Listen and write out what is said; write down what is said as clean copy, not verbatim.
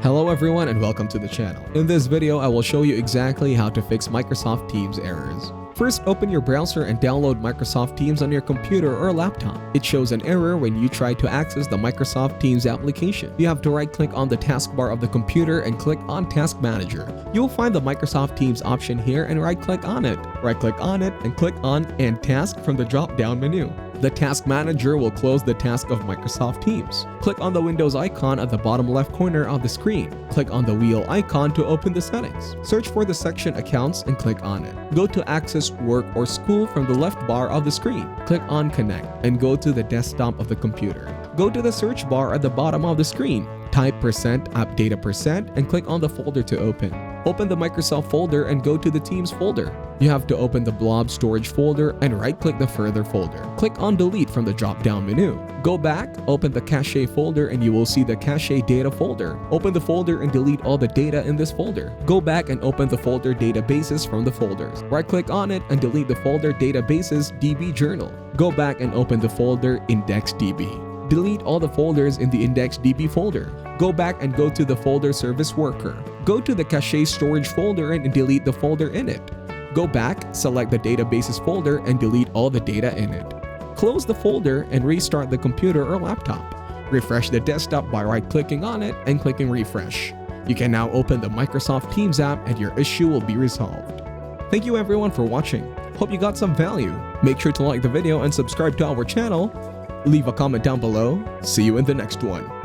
Hello everyone and welcome to the channel. In this video, I will show you exactly how to fix Microsoft Teams errors. First, open your browser and download Microsoft Teams on your computer or laptop. It shows an error when you try to access the Microsoft Teams application. You have to right-click on the taskbar of the computer and click on Task Manager. You'll find the Microsoft Teams option here and right-click on it. Right-click on it and click on End Task from the drop-down menu. The Task Manager will close the task of Microsoft Teams. Click on the Windows icon at the bottom left corner of the screen. Click on the wheel icon to open the settings. Search for the section Accounts and click on it. Go to Access Work or School from the left bar of the screen. Click on Connect and go to the desktop of the computer. Go to the search bar at the bottom of the screen. Type %appdata% and click on the folder to open. Open the Microsoft folder and go to the Teams folder. You have to open the Blob storage folder and right-click the further folder. Click on Delete from the drop-down menu. Go back, open the Cache folder and you will see the Cache data folder. Open the folder and delete all the data in this folder. Go back and open the folder Databases from the folders. Right-click on it and delete the folder Databases DB Journal. Go back and open the folder IndexedDB. Delete all the folders in the IndexedDB folder. Go back and go to the folder Service Worker. Go to the Cache Storage folder and delete the folder in it. Go back, select the Databases folder and delete all the data in it. Close the folder and restart the computer or laptop. Refresh the desktop by right-clicking on it and clicking Refresh. You can now open the Microsoft Teams app and your issue will be resolved. Thank you everyone for watching. Hope you got some value. Make sure to like the video and subscribe to our channel. Leave a comment down below. See you in the next one.